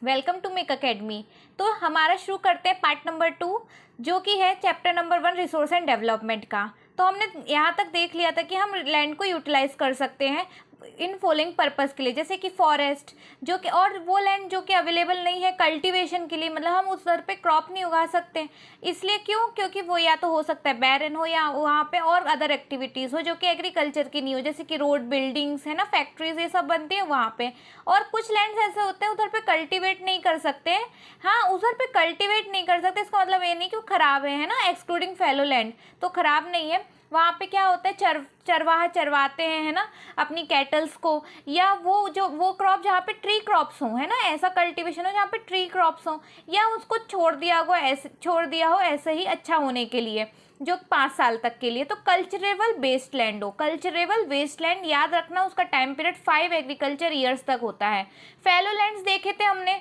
Welcome to make academy. तो हमारा शुरू करते हैं पार्ट नंबर 2 जो कि है chapter number 1 resource and development का। तो हमने यहाँ तक देख लिया था कि हम लैंड को यूटिलाइज कर सकते हैं इन फॉलोइंग पर्पस के लिए, जैसे कि फॉरेस्ट जो कि, और वो लैंड जो कि अवेलेबल नहीं है कल्टीवेशन के लिए, मतलब हम उस दर पे क्रॉप नहीं उगा सकते। इसलिए क्यों? क्योंकि वो या तो हो सकता है बैरन हो या वहाँ पे और अदर एक्टिविटीज़ हो जो कि एग्रीकल्चर की नहीं हो, जैसे कि रोड, बिल्डिंग्स है ना, फैक्ट्रीज, ये सब बनती है वहाँ पे। और कुछ लैंड्स ऐसे होते हैं उधर पे कल्टीवेट नहीं कर सकते। हाँ, उधर पे कल्टीवेट नहीं कर सकते, इसका मतलब ये नहीं कि वो ख़राब है ना, एक्सक्लूडिंग फैलो लैंड तो ख़राब नहीं है। वहाँ पे क्या होता है, चरवाहा चरवाते हैं है ना अपनी कैटल्स को, या वो क्रॉप जहाँ पे ट्री क्रॉप्स हों, है ना, ऐसा कल्टीवेशन हो जहाँ पे ट्री क्रॉप्स हों, या उसको छोड़ दिया हो ऐसे ही अच्छा होने के लिए जो 5 साल तक के लिए। तो कल्चरेबल वेस्ट लैंड हो, कल्चरेबल वेस्ट लैंड याद रखना, उसका टाइम पीरियड 5 एग्रीकल्चर ईयर्स तक होता है। फैलो लैंड्स देखे थे हमने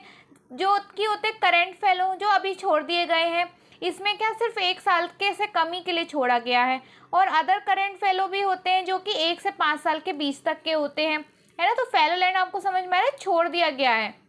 जो कि होते करेंट फैलो, जो अभी छोड़ दिए गए हैं। इसमें क्या सिर्फ 1 साल के से कम ही के लिए छोड़ा गया है। और अदर करेंट फेलो भी होते हैं जो कि 1 से 5 साल के बीच तक के होते हैं, है ना। तो फेलो लैंड आपको समझ में आ रहा है, छोड़ दिया गया है।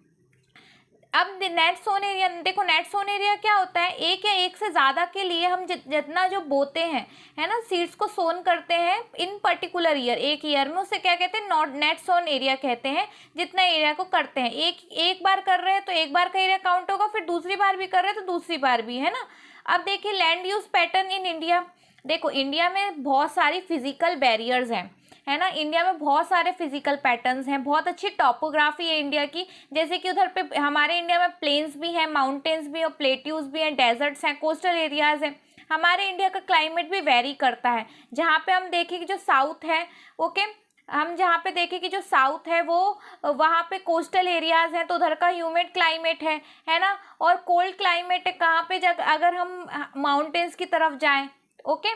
अब नेट सोन एरिया देखो, नेट सोन एरिया क्या होता है, एक या एक से ज़्यादा के लिए हम जितना जो बोते हैं, है ना, सीड्स को सोन करते हैं इन पर्टिकुलर ईयर, एक ईयर में, उससे क्या कहते हैं, नॉट नेट सोन एरिया कहते हैं। जितना एरिया को करते हैं, एक बार कर रहे हैं तो एक बार का एरिया काउंट होगा, फिर दूसरी बार भी कर रहे हैं तो दूसरी बार भी, है ना। अब देखिए land use pattern in India. देखो इंडिया में बहुत सारी फिजिकल बैरियर्स हैं, है ना। इंडिया में बहुत सारे फिजिकल पैटर्न्स हैं, बहुत अच्छी टॉपोग्राफी है इंडिया की। जैसे कि उधर पे हमारे इंडिया में प्लेन्स भी हैं, माउंटेन्स भी और प्लेट्यूज भी हैं, डेजर्ट्स हैं, कोस्टल एरियाज हैं। हमारे इंडिया का क्लाइमेट भी वेरी करता है। जहाँ पे हम देखें कि जो साउथ है, ओके, हम जहाँ पे देखें कि जो साउथ है वो वहाँ पे कोस्टल एरियाज हैं तो उधर का ह्यूमिड क्लाइमेट है ना, और कोल्ड क्लाइमेट है कहाँ पे, जब अगर हम माउंटेन्स की तरफ जाएं, ओके।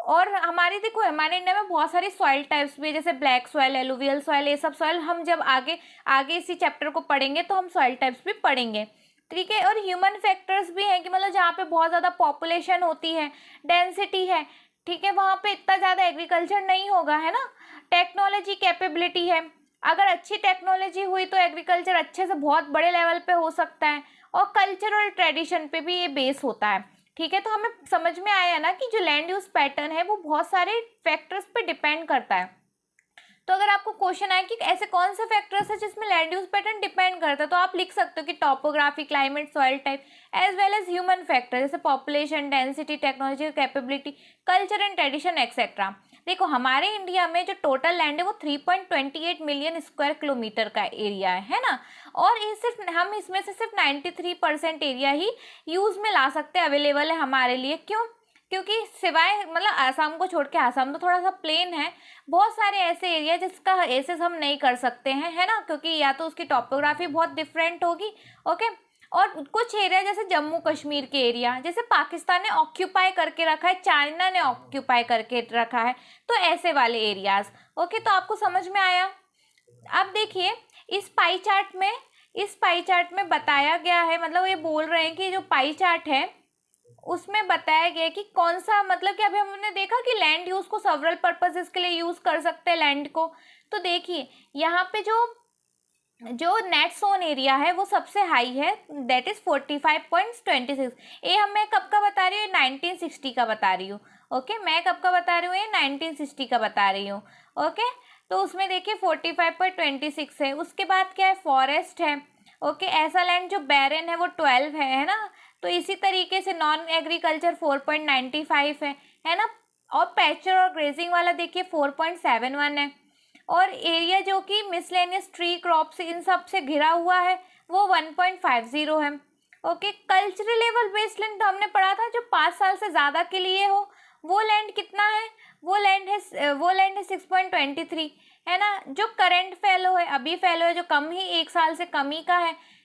और हमारी देखो हमारे इंडिया में बहुत सारी सॉइल टाइप्स भी है, जैसे ब्लैक सॉइल, एलुवियल सॉइल, ये सब सॉइल हम जब आगे आगे इसी चैप्टर को पढ़ेंगे तो हम सॉइल टाइप्स भी पढ़ेंगे, ठीक है। और ह्यूमन फैक्टर्स भी हैं कि मतलब जहाँ पे बहुत ज़्यादा पॉपुलेशन होती है, डेंसिटी है, ठीक है, वहाँ पे इतना ज़्यादा एग्रीकल्चर नहीं होगा, है ना। टेक्नोलॉजी कैपेबिलिटी है, अगर अच्छी टेक्नोलॉजी हुई तो एग्रीकल्चर अच्छे से बहुत बड़े लेवल पे हो सकता है। और कल्चरल ट्रेडिशन पे भी ये बेस होता है, ठीक है। तो हमें समझ में आया ना कि जो लैंड यूज पैटर्न है वो बहुत सारे फैक्टर्स पे डिपेंड करता है। तो अगर आपको क्वेश्चन आए कि ऐसे कौन से फैक्टर्स है जिसमें लैंड यूज पैटर्न डिपेंड करता है, तो आप लिख सकते हो कि topography, climate, soil type, as well as human factor, जैसे population, density, technology, capability, culture and tradition etcetera. देखो हमारे इंडिया में जो टोटल लैंड है वो 3.28 मिलियन स्क्वायर किलोमीटर का एरिया है ना। और ये सिर्फ हम इसमें से सिर्फ 93% एरिया ही यूज में ला सकते हैं, अवेलेबल है हमारे लिए। क्यों? क्योंकि सिवाय मतलब आसाम को छोड़ के, आसाम तो थोड़ा सा प्लेन है, बहुत सारे ऐसे एरिया जिसका एसेस हम नहीं कर सकते हैं, है ना, क्योंकि या तो उसकी टॉपोग्राफी बहुत डिफरेंट होगी, ओके। और कुछ एरिया जैसे जम्मू कश्मीर के एरिया, जैसे पाकिस्तान ने ऑक्यूपाई करके रखा है, चाइना ने ऑक्यूपाई करके रखा है, तो ऐसे वाले एरियाज, ओके। तो आपको समझ में आया। अब देखिए इस पाई चार्ट में बताया गया है, मतलब ये बोल रहे हैं कि जो पाई चार्ट है उसमें बताया गया कि कौन सा, मतलब कि अभी हमने देखा कि लैंड यूज को सेवरल पर्पसेस के लिए यूज कर सकते हैं लैंड को। तो देखिए यहाँ पे जो नेट सोन एरिया है वो सबसे हाई है, दैट इज 45.26। ये हम मैं कब का बता रही हूँ, 1960 का बता रही हूँ, ओके। मैं कब का बता रही हूँ, ये 1960 का बता रही हूँ, ओके। तो उसमें देखिए 45.26 है। उसके बाद क्या है, फॉरेस्ट है, ओके। ऐसा लैंड जो बैरन है वो 12 है ना। तो इसी तरीके से नॉन एग्रीकल्चर 4.95 है ना। और पैचर और ग्रेजिंग वाला देखिए 4.71 है। और एरिया जो कि मिसलेनियस ट्री क्रॉप से इन सब से घिरा हुआ है वो 1.50 है, okay. Cultural level based land तो हमने पढ़ा था जो 5 साल से ज़्यादा के लिए हो, वो लैंड कितना है, वो लैंड है 6.23, है ना। जो करंट फैलो है, अभी फैलो है, जो कम ही 1 साल से कम ही का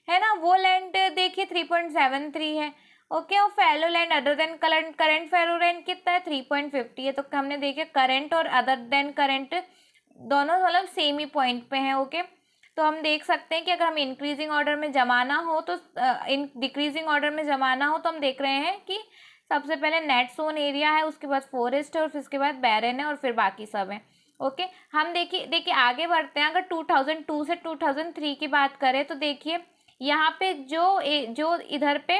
है ना, वो लैंड देखिए 3.73 है, ओके। और fallow land other than current fallow land कितना है, 3.50 है। तो हमने देखे करंट और अदर देन करंट दोनों मतलब सेम ही पॉइंट पे हैं, ओके। तो हम देख सकते हैं कि अगर हम इंक्रीजिंग ऑर्डर में जमाना हो तो इन डिक्रीजिंग ऑर्डर में जमाना हो तो हम देख रहे हैं कि सबसे पहले नेट सोन एरिया है, उसके बाद फॉरेस्ट है, और फिर उसके बाद बैरन है, और फिर बाकी सब है, ओके। हम देखिए आगे बढ़ते हैं। अगर 2002 से 2003 की बात करें तो देखिए यहाँ पे जो इधर पे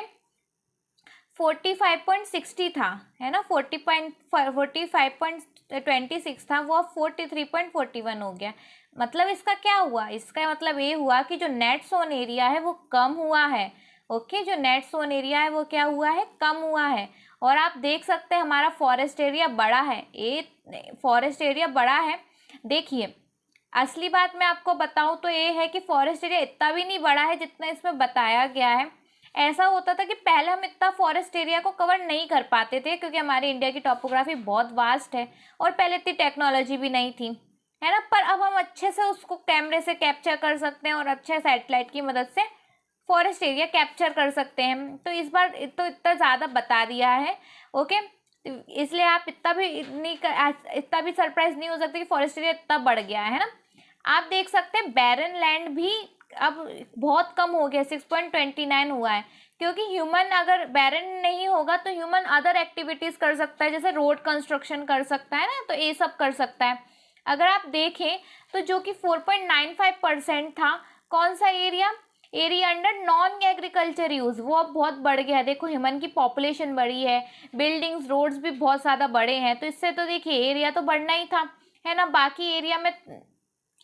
45.60 था, है ना, 45.26 था, वो अब 43.41 हो गया। मतलब इसका क्या हुआ, इसका मतलब ये हुआ कि जो नेट सोन एरिया है वो कम हुआ है। ओके, जो नेट सोन एरिया है वो क्या हुआ है, कम हुआ है। और आप देख सकते हैं हमारा फॉरेस्ट एरिया बड़ा है, फॉरेस्ट एरिया बड़ा है। देखिए, असली बात मैं आपको बताऊं तो ये है कि फॉरेस्ट एरिया इतना भी नहीं बड़ा है जितना इसमें बताया गया है। ऐसा होता था कि पहले हम इतना फॉरेस्ट एरिया को कवर नहीं कर पाते थे, क्योंकि हमारे इंडिया की टॉपोग्राफी बहुत वास्ट है और पहले इतनी टेक्नोलॉजी भी नहीं थी, है ना। पर अब हम अच्छे से उसको कैमरे से कैप्चर कर सकते हैं और अच्छे सैटेलाइट की मदद से फॉरेस्ट एरिया कैप्चर कर सकते हैं। तो इस बार तो इतना ज़्यादा बता दिया है। ओके, इसलिए आप इतना भी सरप्राइज नहीं हो सकते कि फॉरेस्ट एरिया इतना बढ़ गया है ना। आप देख सकते हैं बैरन लैंड भी अब बहुत कम हो गया, 6.29 हुआ है, क्योंकि ह्यूमन अगर बैरन नहीं होगा तो ह्यूमन अदर एक्टिविटीज़ कर सकता है, जैसे रोड कंस्ट्रक्शन कर सकता है ना, तो ये सब कर सकता है। अगर आप देखें तो जो कि 4.95% था, कौन सा area under non agriculture use, वो अब बहुत बढ़ गया है। देखो, ह्यूमन की पॉपुलेशन बढ़ी है, बिल्डिंग्स रोड्स भी बहुत ज़्यादा बड़े हैं, तो इससे तो देखिए एरिया तो बढ़ना ही था, है ना। बाकी एरिया में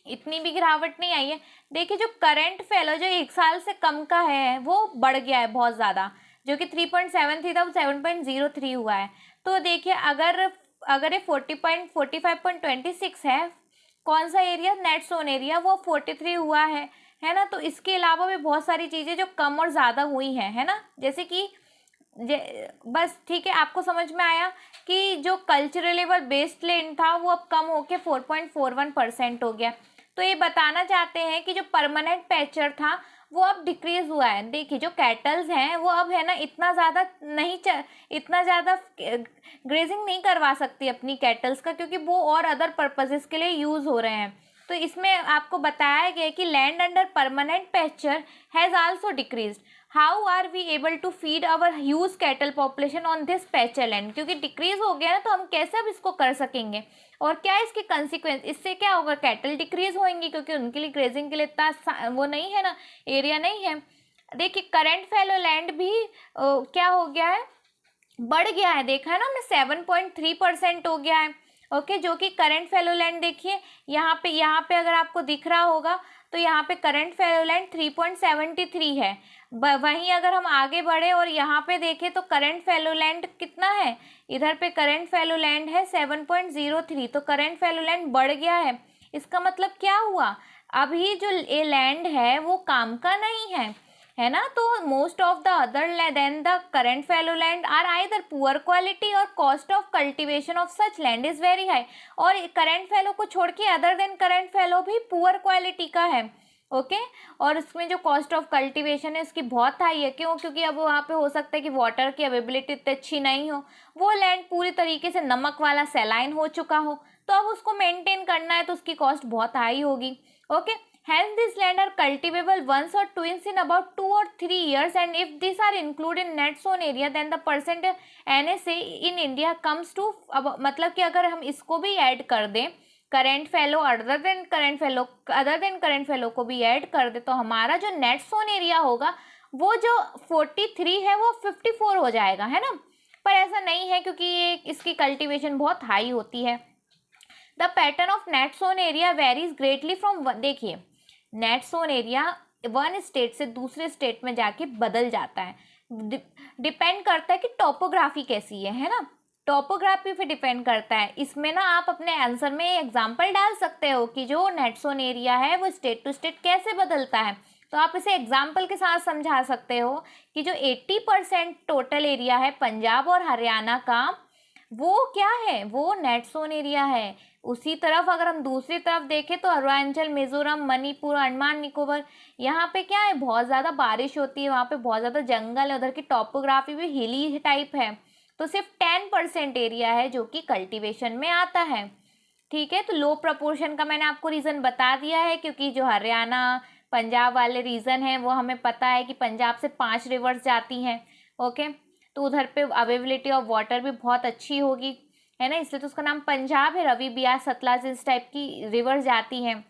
इतनी भी गिरावट नहीं आई है। देखिए, जो करंट फेलो जो 1 साल से कम का है वो बढ़ गया है बहुत ज़्यादा, जो कि 3.73 था वो 7.03 हुआ है। तो देखिए, अगर ये 45.26 है, कौन सा एरिया, नेट सोन एरिया, वो 43 हुआ है ना। तो इसके अलावा भी बहुत सारी चीज़ें जो कम और ज़्यादा हुई हैं, है ना, जैसे कि बस ठीक है, आपको समझ में आया कि जो कल्चरल लेवल बेस्ड लैंड था वो अब कम होके 4.41% हो गया। तो ये बताना चाहते हैं कि जो परमानेंट पैचर था वो अब डिक्रीज हुआ है। देखिए, जो कैटल्स हैं वो अब, है ना, इतना ज़्यादा ग्रेजिंग नहीं करवा सकती अपनी कैटल्स का, क्योंकि वो और अदर पर्पसेस के लिए यूज़ हो रहे हैं। तो इसमें आपको बताया गया कि land under permanent pasture has also decreased. How are we able to feed our huge cattle population on this pasture land, क्योंकि डिक्रीज हो गया ना, तो हम कैसे अब इसको कर सकेंगे, और क्या है इसकी कंसिक्वेंस, इससे क्या होगा, कैटल डिक्रीज होंगी, क्योंकि उनके लिए ग्रेजिंग के लिए इतना वो नहीं है ना, एरिया नहीं है। देखिए, करंट फैलो लैंड भी क्या हो गया है, बढ़ गया है। देखा है ना हमने, 7.3% हो गया है। ओके, जो कि करंट फैलो लैंड, देखिए यहाँ पे अगर आपको दिख रहा होगा तो यहाँ पे करंट फैलो लैंड 3.73 है। वहीं अगर हम आगे बढ़े और यहाँ पे देखें तो करंट फैलो लैंड कितना है, इधर पे करंट फैलो लैंड है 7.03, तो करंट फैलो लैंड बढ़ गया है। इसका मतलब क्या हुआ, अभी जो ये लैंड है वो काम का नहीं है ना। तो most of the other than the current fallow land are either poor quality और cost of cultivation of such land is very high. और करंट फैलो को छोड़ के अदर देन करंट फैलो भी पुअर क्वालिटी का है। ओके, और उसमें जो कॉस्ट ऑफ कल्टीवेशन है उसकी बहुत हाई है। क्यों, क्योंकि अब वहाँ पे हो सकता है कि वाटर की अवेबिलिटी इतनी अच्छी नहीं हो, वो लैंड पूरी तरीके से नमक वाला सैलाइन हो चुका हो, तो अब उसको मेंटेन करना है तो उसकी कॉस्ट बहुत हाई होगी। Okay, hence this land are cultivable once or twice in about 2 or 3 years, and if these are included in net sown area then the percent NSA in India comes to, अब मतलब कि अगर हम इसको भी add कर दें, current fellow other than current fellow को भी ऐड कर दे, तो हमारा जो नेट सोन एरिया होगा वो जो 43 है वो 54 हो जाएगा, है ना। पर ऐसा नहीं है, क्योंकि ये इसकी कल्टीवेशन बहुत हाई होती है। The pattern of net sown area varies greatly from, देखिए net sown area one state से दूसरे स्टेट में जाके बदल जाता है, डिपेंड करता है कि टोपोग्राफी कैसी है ना, टोपोग्राफी पे डिपेंड करता है। इसमें ना आप अपने आंसर में एग्जांपल डाल सकते हो कि जो नेट सोन एरिया है वो स्टेट टू स्टेट कैसे बदलता है, तो आप इसे एग्जाम्पल के साथ समझा सकते हो कि जो 80% टोटल एरिया है पंजाब और हरियाणा का, वो क्या है, वो नेट सोन एरिया है। उसी तरफ अगर हम दूसरी तरफ देखें तो अरुणाचल, मिजोरम, मणिपुर, अंडमान निकोबार, यहाँ पे क्या है, बहुत ज़्यादा बारिश होती है, वहाँ पे बहुत ज़्यादा जंगल है, उधर की टॉपोग्राफी भी हिली टाइप है, तो सिर्फ 10% एरिया है जो कि कल्टीवेशन में आता है। ठीक है, तो लो प्रपोर्शन का मैंने आपको रीज़न बता दिया है, क्योंकि जो हरियाणा पंजाब वाले रीज़न हैं वो हमें पता है कि पंजाब से 5 रिवर्स जाती हैं। ओके, तो उधर पे अवेबिलिटी ऑफ वाटर भी बहुत अच्छी होगी, है ना, इसलिए तो उसका नाम पंजाब है। रवि, बियास, सतलज इस टाइप की रिवर जाती हैं।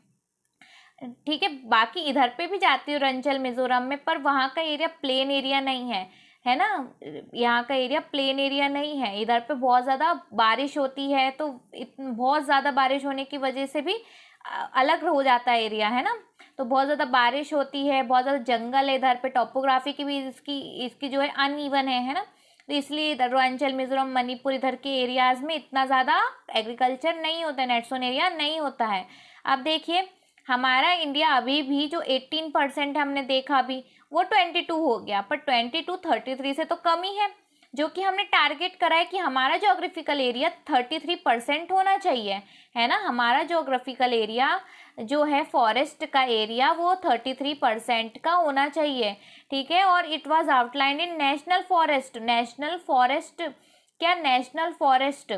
ठीक है, बाकी इधर पे भी जाती है अरुणाचल मिजोरम में, पर वहाँ का एरिया प्लेन एरिया नहीं है ना, यहाँ का एरिया प्लेन एरिया नहीं है। इधर पे बहुत ज़्यादा बारिश होती है, तो बहुत ज़्यादा बारिश होने की वजह से भी अलग हो जाता है एरिया, है ना। तो बहुत ज़्यादा बारिश होती है, बहुत ज़्यादा जंगल है इधर पे, टॉपोग्राफी की भी इसकी जो है अनइवन है ना। तो इसलिए इधर अरुणाचल मिजोरम मणिपुर इधर के एरियाज़ में इतना ज़्यादा एग्रीकल्चर नहीं होता है, नेट जोन एरिया नहीं होता है। अब देखिए हमारा इंडिया अभी भी जो 18% हमने देखा अभी, वो 22 हो गया, पर 22 33 से तो कम ही है। जो कि हमने टारगेट करा है कि हमारा जोग्राफिकल एरिया 33% होना चाहिए, है ना। हमारा जोग्राफिकल एरिया जो है फॉरेस्ट का एरिया वो 33% का होना चाहिए, ठीक है। और it was outline in national forest क्या नेशनल फॉरेस्ट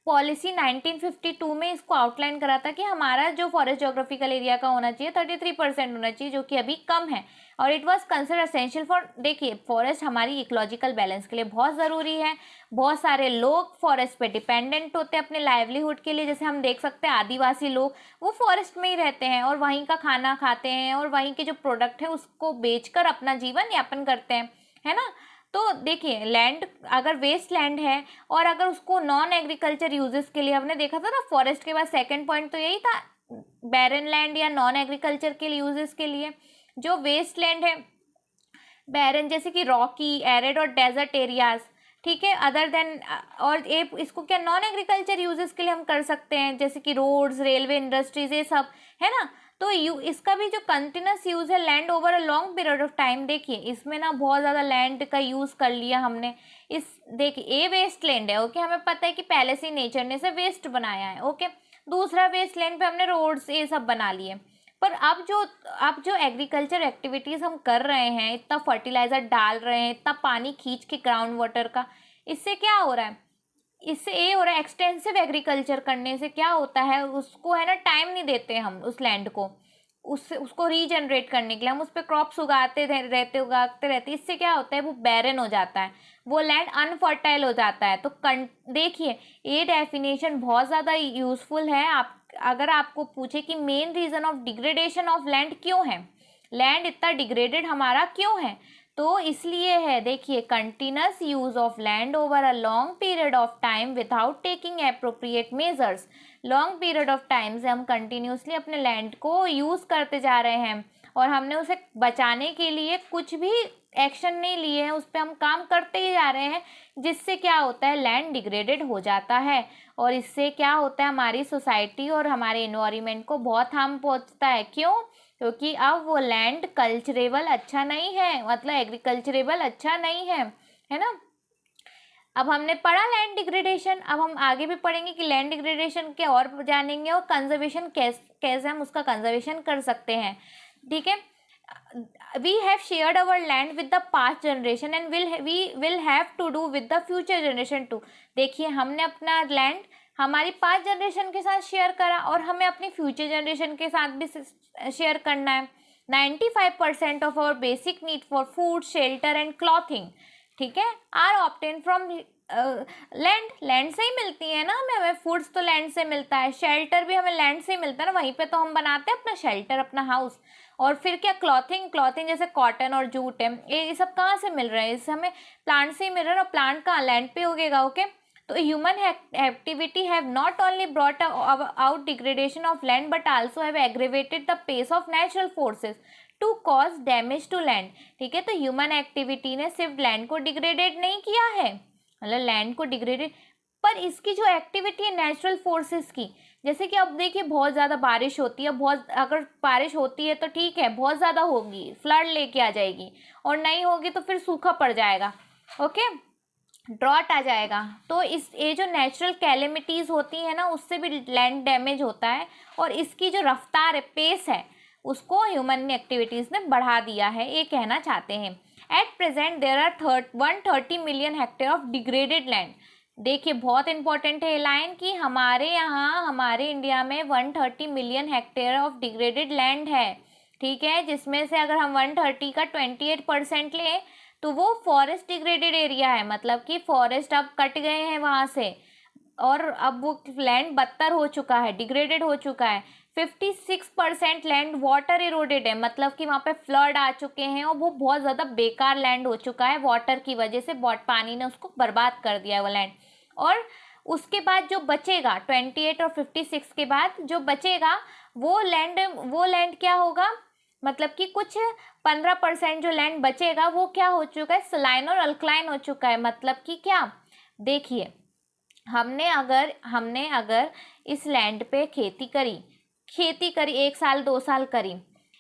पॉलिसी 1952 में इसको आउटलाइन करा था कि हमारा जो फॉरेस्ट जोग्राफिकल एरिया का होना चाहिए 33% होना चाहिए, जो कि अभी कम है। और it was consider essential for, देखिए फॉरेस्ट हमारी इकोलॉजिकल बैलेंस के लिए बहुत ज़रूरी है। बहुत सारे लोग फॉरेस्ट पे डिपेंडेंट होते हैं अपने लाइवलीहुड के लिए, जैसे हम देख सकते हैं आदिवासी लोग वो फॉरेस्ट में ही रहते हैं और वहीं का खाना खाते हैं और वहीं के जो प्रोडक्ट है उसको बेचकर अपना जीवन यापन करते हैं, है ना। तो देखिए लैंड अगर वेस्ट लैंड है और अगर उसको नॉन एग्रीकल्चर यूजेस के लिए, हमने देखा था ना फॉरेस्ट के बाद सेकंड पॉइंट तो यही था, बैरन लैंड या नॉन एग्रीकल्चर के लिए यूजेस के लिए। जो वेस्ट लैंड है बैरन, जैसे कि रॉकी, एरिड और डेजर्ट एरियाज, ठीक है, अदर देन, और ये इसको क्या नॉन एग्रीकल्चर यूजेस के लिए हम कर सकते हैं, जैसे कि रोड्स, रेलवे, इंडस्ट्रीज, ये सब, है ना। तो इसका भी जो कंटिन्यूस यूज है land over a long period of time, देखिए इसमें ना बहुत ज़्यादा लैंड का यूज़ कर लिया हमने। इस देखिए ये वेस्ट लैंड है, ओके, हमें पता है कि पहले से नेचर ने इसे वेस्ट बनाया है, ओके। दूसरा वेस्ट लैंड पे हमने रोड्स ये सब बना लिए। पर अब जो एग्रीकल्चर एक्टिविटीज़ हम कर रहे हैं, इतना फर्टिलाइज़र डाल रहे हैं, इतना पानी खींच के ग्राउंड वाटर का, इससे क्या हो रहा है, इससे ये हो रहा है एक्सटेंसिव एग्रीकल्चर करने से क्या होता है, उसको है ना टाइम नहीं देते हम उस लैंड को, उसको रीजनरेट करने के लिए हम उस पर क्रॉप्स उगाते रहते, इससे क्या होता है वो बैरन हो जाता है, वो लैंड अनफर्टाइल हो जाता है। तो देखिए ये डेफिनेशन बहुत ज़्यादा यूजफुल है। आप अगर आपको पूछे कि main reason of degradation of land क्यों है, लैंड इतना डिग्रेडेड हमारा क्यों है, तो इसलिए है, देखिए continuous use of land over a long period of time without taking appropriate measures. Long period of time से हम कंटिन्यूसली अपने लैंड को यूज़ करते जा रहे हैं और हमने उसे बचाने के लिए कुछ भी एक्शन नहीं लिए हैं, उस पर हम काम करते ही जा रहे हैं, जिससे क्या होता है लैंड डिग्रेडेड हो जाता है। और इससे क्या होता है हमारी सोसाइटी और हमारे इन्वायरमेंट को बहुत हार्म पहुंचता है। क्यों? क्योंकि अब वो लैंड कल्चरेबल अच्छा नहीं है, मतलब एग्रीकल्चरेबल अच्छा नहीं है ना। अब हमने पढ़ा लैंड डिग्रेडेशन, अब हम आगे भी पढ़ेंगे कि लैंड डिग्रेडेशन के और जानेंगे और कंजर्वेशन कैसे हम उसका कंजर्वेशन कर सकते हैं, ठीक है। We have shared our land with the past generation and we will have to do with the future generation too. देखिए हमने अपना लैंड हमारी पास्ट जनरेशन के साथ शेयर करा और हमें अपनी फ्यूचर जनरेशन के साथ भी शेयर करना है। 95% of our basic need for food, shelter and clothing, ठीक है, आर ऑब्टेन फ्रॉम लैंड से ही मिलती है ना, हमें फूड्स तो लैंड से मिलता है, शेल्टर भी हमें लैंड से ही मिलता है ना, वहीं पे तो हम बनाते हैं अपना शेल्टर, अपना हाउस। और फिर क्या क्लॉथिंग जैसे कॉटन और जूट है, ये सब कहाँ से मिल रहे हैं, इससे हमें प्लांट से ही मिल रहा है और प्लांट कहाँ लैंड पे उगेगा, ओके। तो human activity have not only brought out degradation of land but also have aggravated the pace of natural forces to cause damage to land, ठीक है। तो ह्यूमन एक्टिविटी ने सिर्फ लैंड को डिग्रेडेड नहीं किया है, मतलब लैंड को डिग्रेडेड, पर इसकी जो एक्टिविटी है नेचुरल फोर्सेस की, जैसे कि अब देखिए बहुत ज़्यादा बारिश होती है, बहुत अगर बारिश होती है तो ठीक है, बहुत ज़्यादा होगी फ्लड लेके आ जाएगी, और नहीं होगी तो फिर सूखा पड़ जाएगा, ओके, ड्रॉट आ जाएगा। तो ये जो नेचुरल कैलेमिटीज़ होती है ना, उससे भी लैंड डैमेज होता है, और इसकी जो रफ्तार है, पेस है, उसको ह्यूमन एक्टिविटीज़ ने बढ़ा दिया है, ये कहना चाहते हैं। At present there are 130 million hectare of degraded land. देखिए बहुत इंपॉर्टेंट है ये लाइन कि हमारे यहाँ हमारे इंडिया में 130 million hectare of degraded land है, ठीक है, जिसमें से अगर हम 130 का 28% लें तो वो फॉरेस्ट डिग्रेडेड एरिया है, मतलब कि फॉरेस्ट अब कट गए हैं वहाँ से और अब वो लैंड बदतर हो चुका है, डिग्रेडेड हो चुका है। 56% लैंड वाटर इरोडेड है, मतलब कि वहाँ पे फ्लड आ चुके हैं और वो बहुत ज़्यादा बेकार लैंड हो चुका है, वाटर की वजह से बहुत पानी ने उसको बर्बाद कर दिया है वो लैंड। और उसके बाद जो बचेगा 28 और 56 के बाद जो बचेगा वो लैंड क्या होगा, मतलब कि कुछ 15% जो लैंड बचेगा वो क्या हो चुका है, सलाइन और अल्कलाइन हो चुका है। मतलब कि क्या, देखिए हमने अगर इस लैंड पे खेती करी 1 साल 2 साल करी,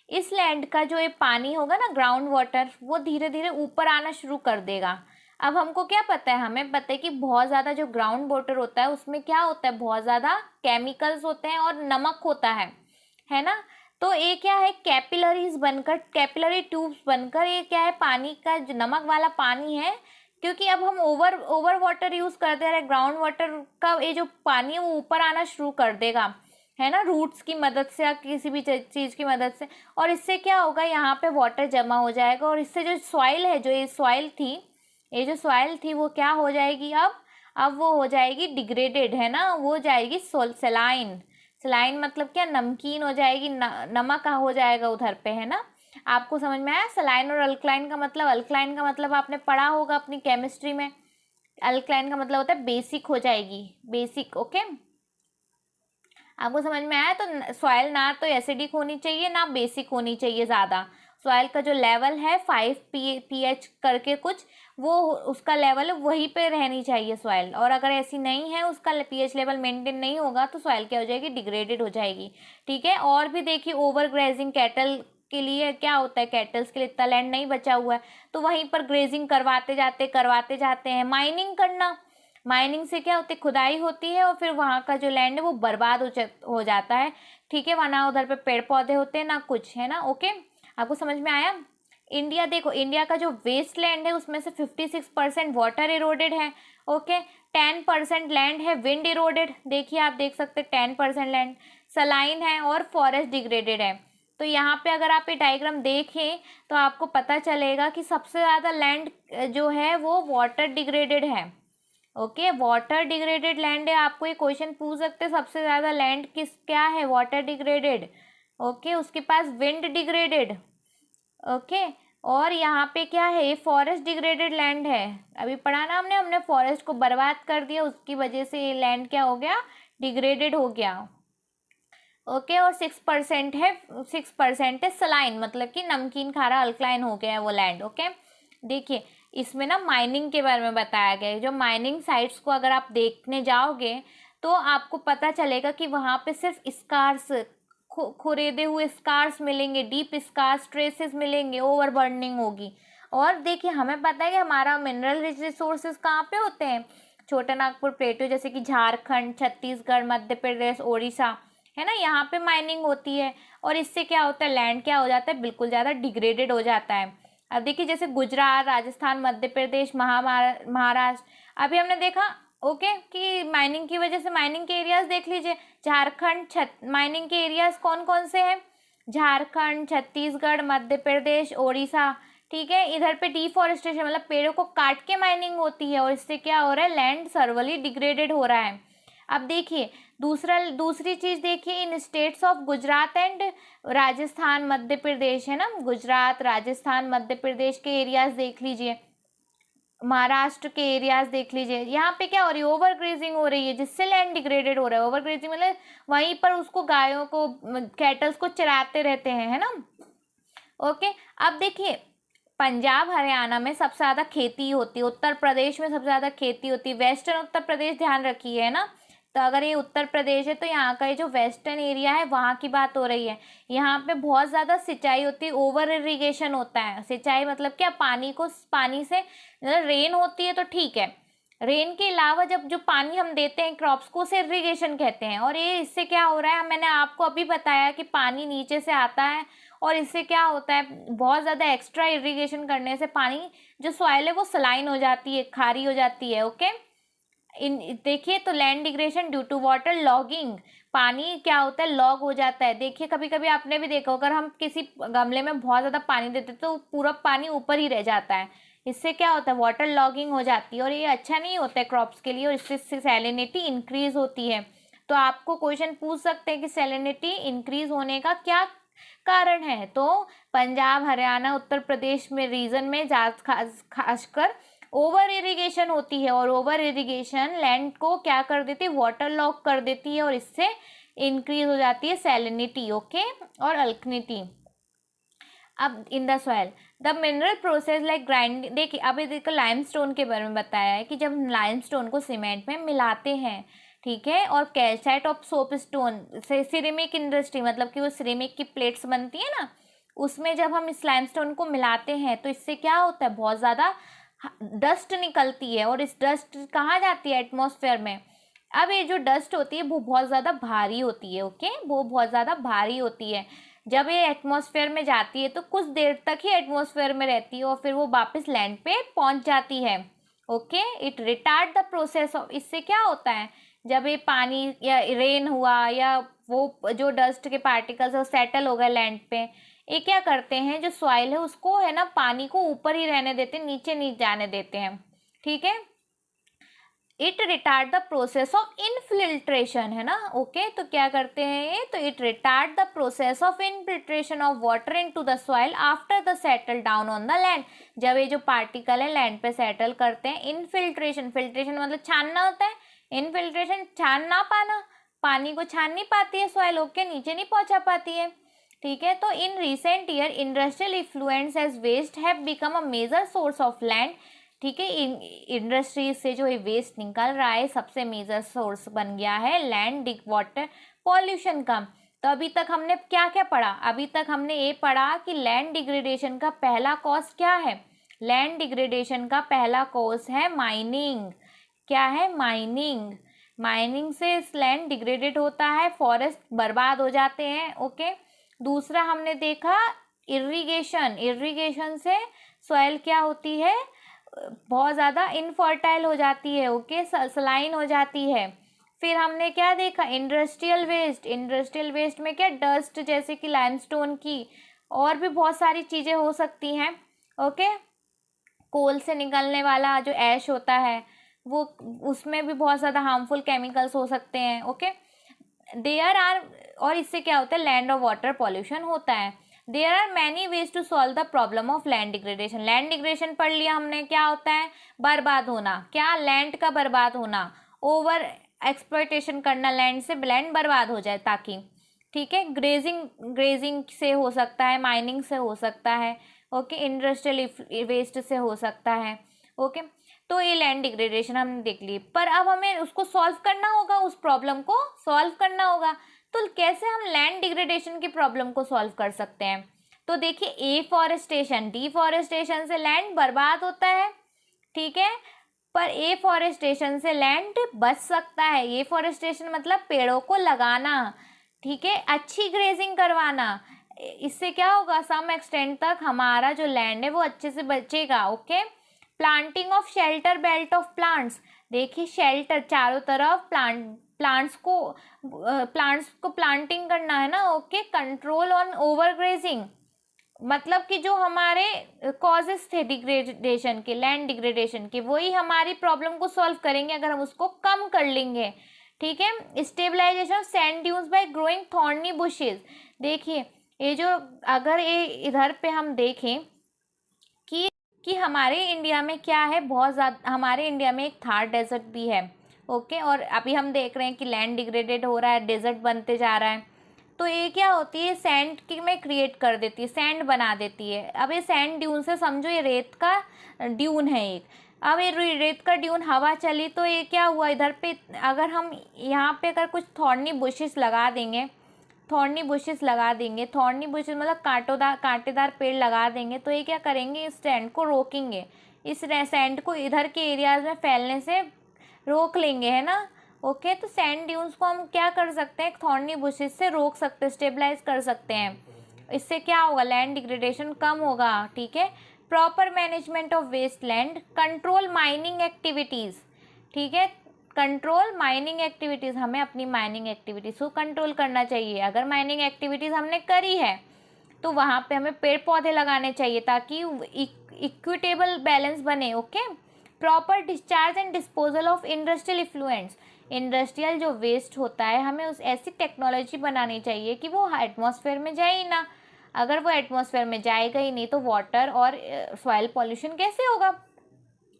इस लैंड का जो ये पानी होगा ना ग्राउंड वाटर, वो धीरे धीरे ऊपर आना शुरू कर देगा। अब हमको क्या पता है, हमें पता है कि बहुत ज़्यादा जो ग्राउंड वाटर होता है उसमें क्या होता है, बहुत ज़्यादा केमिकल्स होते हैं और नमक होता है ना। तो ये क्या है, कैपिलरी ट्यूब्स बनकर ये क्या है, पानी का जो नमक वाला पानी है, क्योंकि अब हम ओवर वाटर यूज़ करते रहे, ग्राउंड वाटर का ये जो पानी है वो ऊपर आना शुरू कर देगा, है ना, रूट्स की मदद से या किसी भी चीज़ की मदद से। और इससे क्या होगा, यहाँ पे वाटर जमा हो जाएगा और इससे जो सॉइल है, ये जो सॉइल थी वो क्या हो जाएगी, अब वो हो जाएगी डिग्रेडेड, है ना, वो हो जाएगी सलाइन मतलब क्या, नमकीन हो जाएगी, नमक हो जाएगा उधर पे, है ना। आपको समझ में आया सलाइन और अल्कलाइन का मतलब? अल्कलाइन का मतलब आपने पढ़ा होगा अपनी केमिस्ट्री में, अल्कलाइन का मतलब होता है बेसिक हो जाएगी, बेसिक। ओके, आपको समझ में आया? तो सॉइल ना तो एसिडिक होनी चाहिए ना बेसिक होनी चाहिए ज़्यादा। सॉइल का जो लेवल है 5 pH करके कुछ, वो उसका लेवल है वहीं पे रहनी चाहिए सॉइल, और अगर ऐसी नहीं है, उसका pH लेवल मेंटेन नहीं होगा तो सॉइल क्या हो जाएगी, डिग्रेडेड हो जाएगी। ठीक है, और भी देखिए ओवर ग्रेजिंग कैटल के लिए क्या होता है, कैटल्स के लिए इतना लैंड नहीं बचा हुआ है तो वहीं पर ग्रेजिंग करवाते जाते हैं। माइनिंग से क्या होती है, खुदाई होती है और फिर वहाँ का जो लैंड है वो बर्बाद हो जाता है। ठीक है, वरना उधर पे पेड़ पौधे होते हैं ना कुछ, है ना। ओके, आपको समझ में आया? इंडिया देखो, इंडिया का जो वेस्ट लैंड है उसमें से 56% वाटर इरोडेड है। ओके, 10% लैंड है विंड इरोडेड, देखिए आप देख सकते हैं 10% लैंड सलाइन है और फॉरेस्ट डिग्रेडेड है। तो यहाँ पे अगर आप ये डायग्राम देखें तो आपको पता चलेगा कि सबसे ज़्यादा लैंड जो है वो वाटर डिग्रेडेड है। ओके, वाटर डिग्रेडेड लैंड है। आपको ये क्वेश्चन पूछ सकते हैं सबसे ज़्यादा लैंड क्या है, वाटर डिग्रेडेड। ओके, उसके पास विंड डिग्रेडेड। ओके, और यहाँ पे क्या है, ये फॉरेस्ट डिग्रेडेड लैंड है। अभी पढ़ा ना हमने फॉरेस्ट को बर्बाद कर दिया, उसकी वजह से ये लैंड क्या हो गया, डिग्रेडेड हो गया। ओके, और 6% है सलाइन, मतलब कि नमकीन खारा अल्कलाइन हो गया है वो लैंड। ओके, देखिए इसमें ना माइनिंग के बारे में बताया गया है। जो माइनिंग साइट्स को अगर आप देखने जाओगे तो आपको पता चलेगा कि वहाँ पे सिर्फ स्कार्स, खुरेदे हुए स्कार्स मिलेंगे, डीप स्कार्स ट्रेसेस मिलेंगे, ओवर बर्निंग होगी। और देखिए हमें पता है कि हमारा मिनरल रिच रिसोर्सेज कहाँ पे होते हैं, छोटा नागपुर प्लेटू, जैसे कि झारखंड, छत्तीसगढ़, मध्य प्रदेश, ओडिशा, है ना, यहाँ पे माइनिंग होती है। और इससे क्या होता है, लैंड क्या हो जाता है, बिल्कुल ज़्यादा डिग्रेडेड हो जाता है। अब देखिए जैसे गुजरात, राजस्थान, मध्य प्रदेश, महाराष्ट्र, अभी हमने देखा ओके कि माइनिंग की वजह से, माइनिंग के एरियाज देख लीजिए, झारखंड, माइनिंग के एरियाज कौन कौन से हैं, झारखंड, छत्तीसगढ़, मध्य प्रदेश, ओडिशा। ठीक है, इधर पे डिफॉरेस्टेशन मतलब पेड़ों को काट के माइनिंग होती है और इससे क्या हो रहा है, लैंड सर्वली डिग्रेडेड हो रहा है। अब देखिए दूसरी चीज़ देखिए, in states of Gujarat and Rajasthan, Madhya Pradesh, है ना, गुजरात, राजस्थान, मध्य प्रदेश के एरियाज देख लीजिए, महाराष्ट्र के एरियाज देख लीजिए, यहाँ पे क्या हो रही है, ओवर ग्रेजिंग हो रही है जिससे लैंड डिग्रेडेड हो रहा है। ओवर ग्रेजिंग मतलब वहीं पर उसको गायों को, कैटल्स को चराते रहते हैं, है ना। ओके, अब देखिए पंजाब हरियाणा में सबसे ज़्यादा खेती होती है, उत्तर प्रदेश में सबसे ज़्यादा खेती होती है, वेस्टर्न उत्तर प्रदेश ध्यान रखिए, है ना। तो अगर ये उत्तर प्रदेश है तो यहाँ का ये जो वेस्टर्न एरिया है वहाँ की बात हो रही है। यहाँ पे बहुत ज़्यादा सिंचाई होती है, ओवर इरिगेशन होता है। सिंचाई मतलब क्या, पानी से मतलब रेन होती है तो ठीक है, रेन के अलावा जब जो पानी हम देते हैं क्रॉप्स को, उसे इरिगेशन कहते हैं। और ये इससे क्या हो रहा है, मैंने आपको अभी बताया कि पानी नीचे से आता है और इससे क्या होता है, बहुत ज़्यादा एक्स्ट्रा इरिगेशन करने से पानी जो सॉइल है वो सलाइन हो जाती है, खारी हो जाती है। ओके, देखिए तो land degradation due to water logging, पानी क्या होता है, लॉग हो जाता है। देखिए कभी कभी आपने भी देखा, अगर हम किसी गमले में बहुत ज़्यादा पानी देते तो पूरा पानी ऊपर ही रह जाता है, इससे क्या होता है, वाटर लॉगिंग हो जाती है और ये अच्छा नहीं होता है क्रॉप्स के लिए, और इससे सैलिनिटी इंक्रीज होती है। तो आपको क्वेश्चन पूछ सकते हैं कि सैलिनिटी इंक्रीज होने का क्या कारण है। तो पंजाब, हरियाणा, उत्तर प्रदेश में रीजन में खासकर ओवर इरिगेशन होती है, और ओवर इरिगेशन लैंड को क्या कर देती है, वाटर लॉक कर देती है, और इससे इंक्रीज हो जाती है सैलिनिटी, ओके, और अल्कनिटी। अब in the soil the mineral process like grinding, देखिए अभी देखो लाइमस्टोन के बारे में बताया है कि जब लाइमस्टोन को सीमेंट में मिलाते हैं, ठीक है, और कैल्साइट ऑफ सोपस्टोन से सिरेमिक इंडस्ट्री, मतलब कि वो सिरेमिक की प्लेट्स बनती है ना, उसमें जब हम इस लाइमस्टोन को मिलाते हैं तो इससे क्या होता है, बहुत ज़्यादा डस्ट निकलती है, और इस डस्ट कहाँ जाती है, एटमॉस्फेयर में। अब ये जो डस्ट होती है वो बहुत ज़्यादा भारी होती है, ओके, वो बहुत ज़्यादा भारी होती है। जब ये एटमॉस्फेयर में जाती है तो कुछ देर तक ही एटमॉस्फेयर में रहती है, और फिर वो वापस लैंड पे पहुंच जाती है, okay. It retard the process of, इससे क्या होता है, जब ये पानी या रेन हुआ या वो जो डस्ट के पार्टिकल्स है वो सेटल हो गए लैंड पे, ये क्या करते हैं, जो सॉइल है उसको है ना, पानी को ऊपर ही रहने देते हैं, नीचे नहीं जाने देते हैं, ठीक है। It retard the process of infiltration, है ना, ओके। तो क्या करते हैं ये, तो it retard the process of infiltration of water into the soil after the settle down on the land. जब ये जो पार्टिकल है लैंड पे सेटल करते हैं, इनफिल्ट्रेशन, फिल्ट्रेशन मतलब छानना होता है, इनफिल्ट्रेशन छान ना पाना, पानी को छान नहीं पाती है सॉइल, ओके, नीचे नहीं पहुंचा पाती है, ठीक है। तो in recent year industrial influence as waste have become a major source of land, ठीक है। इंडस्ट्री से जो ये वेस्ट निकल रहा है सबसे मेजर सोर्स बन गया है लैंड वाटर पॉल्यूशन का। तो अभी तक हमने क्या क्या पढ़ा, अभी तक हमने ये पढ़ा कि लैंड डिग्रेडेशन का पहला कॉज क्या है, लैंड डिग्रेडेशन का पहला कॉज है माइनिंग। क्या है, माइनिंग। माइनिंग से लैंड डिग्रेडेड होता है, फॉरेस्ट बर्बाद हो जाते हैं, ओके। दूसरा हमने देखा इरिगेशन, इरिगेशन से सॉइल क्या होती है, बहुत ज़्यादा इनफर्टाइल हो जाती है, ओके, सलाइन हो जाती है। फिर हमने क्या देखा, इंडस्ट्रियल वेस्ट, इंडस्ट्रियल वेस्ट में क्या, डस्ट जैसे कि लाइमस्टोन की और भी बहुत सारी चीज़ें हो सकती हैं, ओके। कोल से निकलने वाला जो ऐश होता है वो, उसमें भी बहुत ज़्यादा हार्मफुल केमिकल्स हो सकते हैं, ओके। देयर आर, और इससे क्या होता है, लैंड और वाटर पॉल्यूशन होता है। There are many ways to solve the problem of land degradation. Land degradation पढ़ लिया हमने, क्या होता है, बर्बाद होना, क्या, लैंड का बर्बाद होना, ओवर एक्सप्लॉयटेशन करना लैंड से, लैंड बर्बाद हो जाए ताकि, ठीक है। ग्रेजिंग, ग्रेजिंग से हो सकता है, माइनिंग से हो सकता है, ओके, इंडस्ट्रियल वेस्ट से हो सकता है, ओके। तो ये लैंड डिग्रेडेशन हमने देख ली, पर अब हमें उसको सॉल्व करना होगा, उस प्रॉब्लम को सॉल्व करना होगा। तो कैसे हम लैंड डिग्रेडेशन की प्रॉब्लम को सॉल्व कर सकते हैं, तो देखिए एफॉरेस्टेशन, डिफॉरेस्टेशन से लैंड बर्बाद होता है, ठीक है, पर एफॉरेस्टेशन से लैंड बच सकता है। एफॉरेस्टेशन मतलब पेड़ों को लगाना, ठीक है, अच्छी ग्रेजिंग करवाना, इससे क्या होगा, सम एक्सटेंट तक हमारा जो लैंड है वो अच्छे से बचेगा, okay. Planting of shelter belt of plants, देखिए शेल्टर, चारों तरफ प्लांट्स को प्लांटिंग करना है ना, ओके। कंट्रोल ऑन ओवरग्रेजिंग, मतलब कि जो हमारे कॉजेस थे डिग्रेडेशन के, लैंड डिग्रेडेशन के, वही हमारी प्रॉब्लम को सॉल्व करेंगे अगर हम उसको कम कर लेंगे, ठीक है। Stabilisation of sand dunes by growing thorny bushes, देखिए ये जो, अगर ये इधर पे हम देखें कि हमारे इंडिया में क्या है, बहुत ज़्यादा, हमारे इंडिया में एक थार डेजर्ट भी है, ओके, और अभी हम देख रहे हैं कि लैंड डिग्रेडेड हो रहा है, डेजर्ट बनते जा रहा है। तो ये क्या होती है, सैंड की में क्रिएट कर देती है, सैंड बना देती है। अब ये सैंड ड्यून से समझो ये रेत का ड्यून है एक, अब ये रेत का ड्यून हवा चली तो ये क्या हुआ, इधर पे अगर हम यहाँ पे अगर कुछ थॉर्नी बुशेस लगा देंगे, थॉर्नी बुशेस लगा देंगे, थॉर्नी बुशेस मतलब कांटेदार पेड़ लगा देंगे, तो ये क्या करेंगे, इस सैंड को रोकेंगे, इस सैंड को इधर के एरियाज में फैलने से रोक लेंगे, है ना, ओके। तो सैंड ड्यून्स को हम क्या कर सकते हैं, थॉर्नी बुशेस से रोक सकते हैं, स्टेबलाइज कर सकते हैं। इससे क्या होगा, लैंड डिग्रेडेशन कम होगा, ठीक है। Proper management of waste land, control mining activities, ठीक है, कंट्रोल माइनिंग एक्टिविटीज़, हमें अपनी माइनिंग एक्टिविटीज़ को कंट्रोल करना चाहिए। अगर माइनिंग एक्टिविटीज़ हमने करी है तो वहाँ पे हमें पेड़ पौधे लगाने चाहिए ताकि इक्विटेबल बैलेंस बने, okay. Proper discharge and disposal of industrial effluents, industrial जो वेस्ट होता है हमें उस ऐसी टेक्नोलॉजी बनानी चाहिए कि वो एटमॉस्फेयर में जाए ही ना। अगर वो एटमॉस्फेयर में जाएगा ही नहीं तो वाटर और सॉइल पॉल्यूशन कैसे होगा।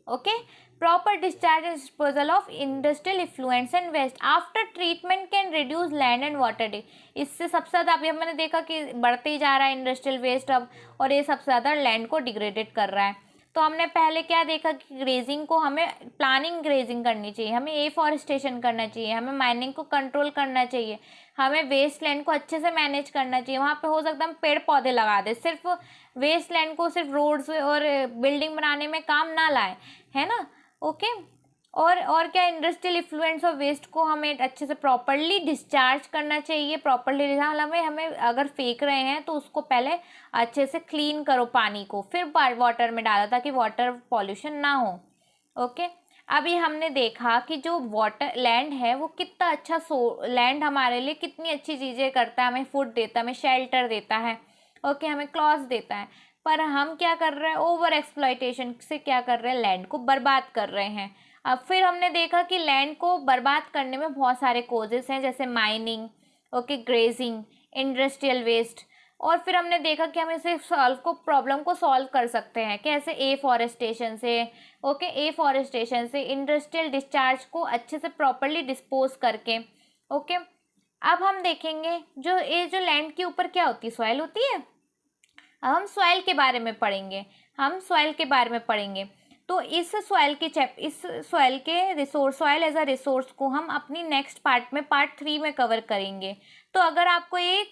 Okay, proper discharge and disposal of industrial effluents and waste after treatment can reduce land and water. इससे सबसे ज़्यादा अभी मैंने देखा कि बढ़ते ही जा रहा है इंडस्ट्रियल वेस्ट अब, और ये सबसे ज़्यादा लैंड को डिग्रेडेड कर रहा है। तो हमने पहले क्या देखा कि ग्रेजिंग को हमें प्लानिंग ग्रेजिंग करनी चाहिए, हमें एफॉरेस्टेशन करना चाहिए, हमें माइनिंग को कंट्रोल करना चाहिए, हमें वेस्ट लैंड को अच्छे से मैनेज करना चाहिए। वहाँ पे हो सकता है हम पेड़ पौधे लगा दें, सिर्फ वेस्ट लैंड को सिर्फ रोड्स और बिल्डिंग बनाने में काम ना लाए, है ना। ओके, और क्या, इंडस्ट्रियल इफ्लुएंस और वेस्ट को हमें अच्छे से प्रॉपरली डिस्चार्ज करना चाहिए। प्रॉपरली हमें अगर फेंक रहे हैं तो उसको पहले अच्छे से क्लीन करो पानी को, फिर वाटर में डालो ताकि वाटर पॉल्यूशन ना हो। ओके, अभी हमने देखा कि जो वाटर लैंड है वो कितना अच्छा लैंड हमारे लिए कितनी अच्छी चीज़ें करता है, हमें फूड देता है, हमें शेल्टर देता है, ओके, हमें क्लॉथ्स देता है। पर हम क्या कर रहे हैं, ओवर एक्सप्लॉयटेशन से क्या कर रहे हैं, लैंड को बर्बाद कर रहे हैं। अब फिर हमने देखा कि लैंड को बर्बाद करने में बहुत सारे कोजेस हैं, जैसे mining, okay, grazing, industrial waste. और फिर हमने देखा कि हम इसे प्रॉब्लम को सॉल्व कर सकते हैं कैसे, एफॉरेस्टेशन से, ओके, एफॉरेस्टेशन से, इंडस्ट्रियल डिस्चार्ज को अच्छे से प्रॉपरली डिस्पोज करके। ओके, अब हम देखेंगे जो लैंड के ऊपर क्या होती है, सॉइल होती है। अब हम सॉइल के बारे में पढ़ेंगे, तो इस सॉइल के resource, soil as a resource को हम अपनी नेक्स्ट पार्ट में, पार्ट 3 में कवर करेंगे। तो अगर आपको ये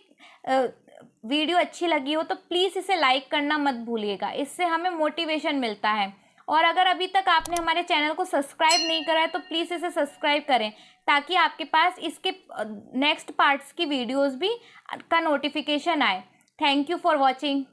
वीडियो अच्छी लगी हो तो प्लीज़ इसे लाइक करना मत भूलिएगा, इससे हमें मोटिवेशन मिलता है। और अगर अभी तक आपने हमारे चैनल को सब्सक्राइब नहीं करा है तो प्लीज़ इसे सब्सक्राइब करें, ताकि आपके पास इसके नेक्स्ट पार्ट्स की वीडियोज़ भी का नोटिफिकेशन आए। Thank you for watching.